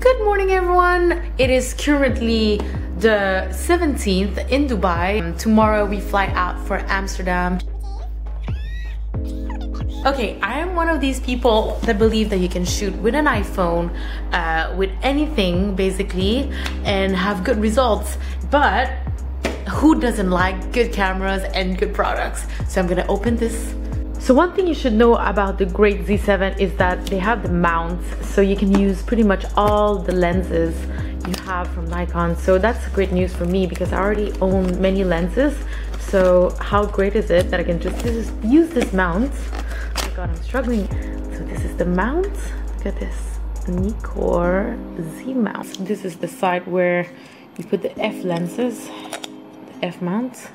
Good morning everyone. It is currently the 17th in Dubai. Tomorrow we fly out for Amsterdam. Okay, I am one of these people that believe that you can shoot with an iPhone, with anything basically, and have good results. But who doesn't like good cameras and good products? So I'm gonna open this. So one thing you should know about the great Z7 is that they have the mounts, so you can use pretty much all the lenses you have from Nikon. So that's great news for me because I already own many lenses. So how great is it that I can just use this mount? Oh my god, I'm struggling. So this is the mount. Look at this Nikkor Z mount. This is the side where you put the F lenses, the F mount.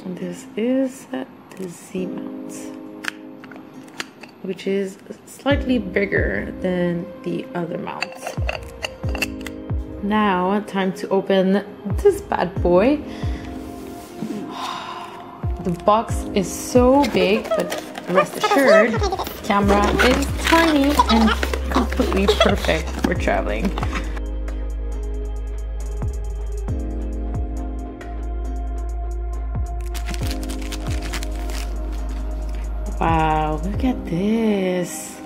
And this is the Z mount, which is slightly bigger than the other mounts. Now, time to open this bad boy. The box is so big, but rest assured, the camera is tiny and completely perfect for traveling. Wow, look at this.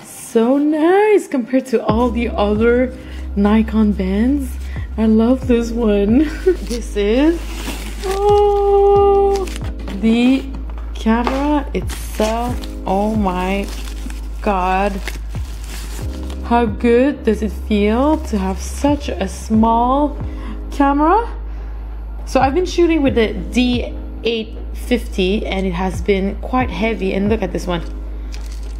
So nice compared to all the other Nikon bands. I love this one. This is the camera itself. Oh my god. How good does it feel to have such a small camera? So I've been shooting with the D850 and it has been quite heavy, and look at this one.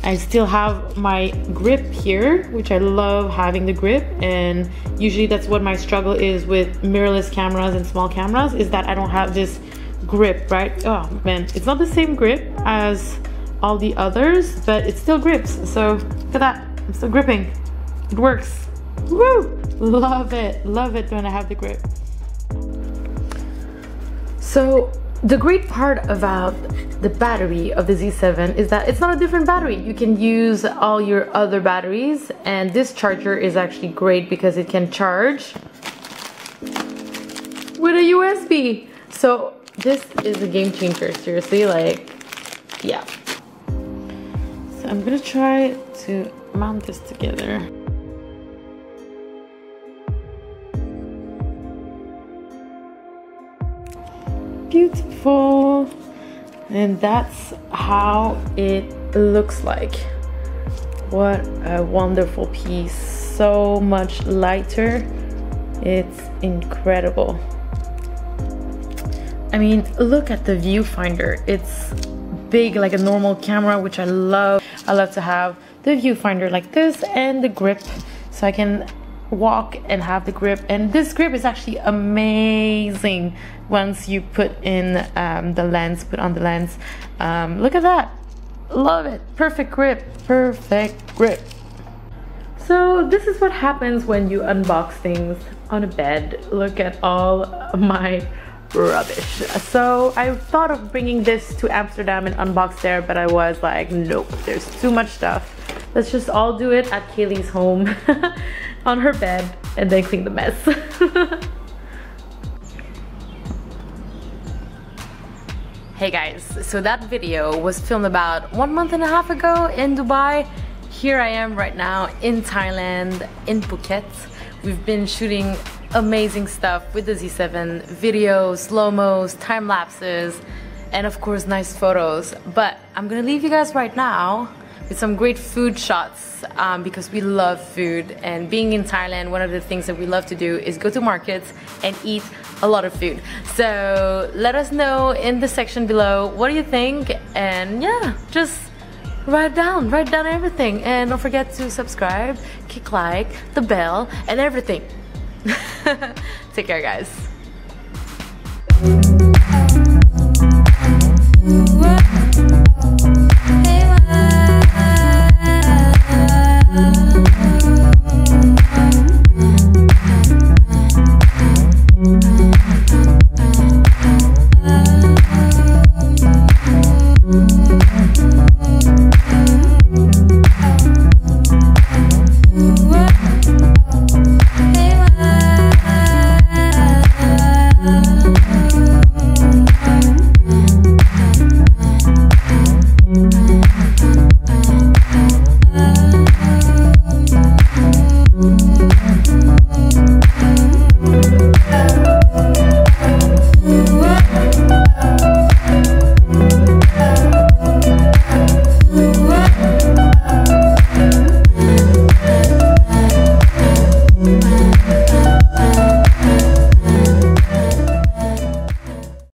I still have my grip here, which I love having the grip, and usually that's what my struggle is with mirrorless cameras and small cameras, is that I don't have this grip, right? Oh man, it's not the same grip as all the others, but it still grips. So look at that, I'm still gripping. It works. Woo! Love it when I have the grip. So the great part about the battery of the Z7 is that it's not a different battery. You can use all your other batteries, and this charger is actually great because it can charge with a USB. So this is a game changer, seriously, like, yeah. So I'm gonna try to mount this together. Beautiful. And that's how it looks like. What a wonderful piece. So much lighter. It's incredible. I mean, look at the viewfinder. It's big like a normal camera, which I love. I love to have the viewfinder like this and the grip, so I can walk and have the grip. And this grip is actually amazing once you put in the lens, put on the lens. Look at that, love it. Perfect grip, perfect grip. So this is what happens when you unbox things on a bed. Look at all my rubbish. So I thought of bringing this to Amsterdam and unbox there, but I was like, nope, there's too much stuff. Let's just all do it at Kaylee's home on her bed and then clean the mess. Hey guys, so that video was filmed about 1.5 months ago in Dubai. Here I am right now in Thailand, in Phuket. We've been shooting amazing stuff with the Z7, videos, slow-mos, time-lapses, and of course nice photos. But I'm gonna leave you guys right now with some great food shots, because we love food, and being in Thailand, one of the things that we love to do is go to markets and eat a lot of food. So let us know in the section below, what do you think? And yeah, just write down everything, and don't forget to subscribe, click like, the bell, and everything. Take care guys.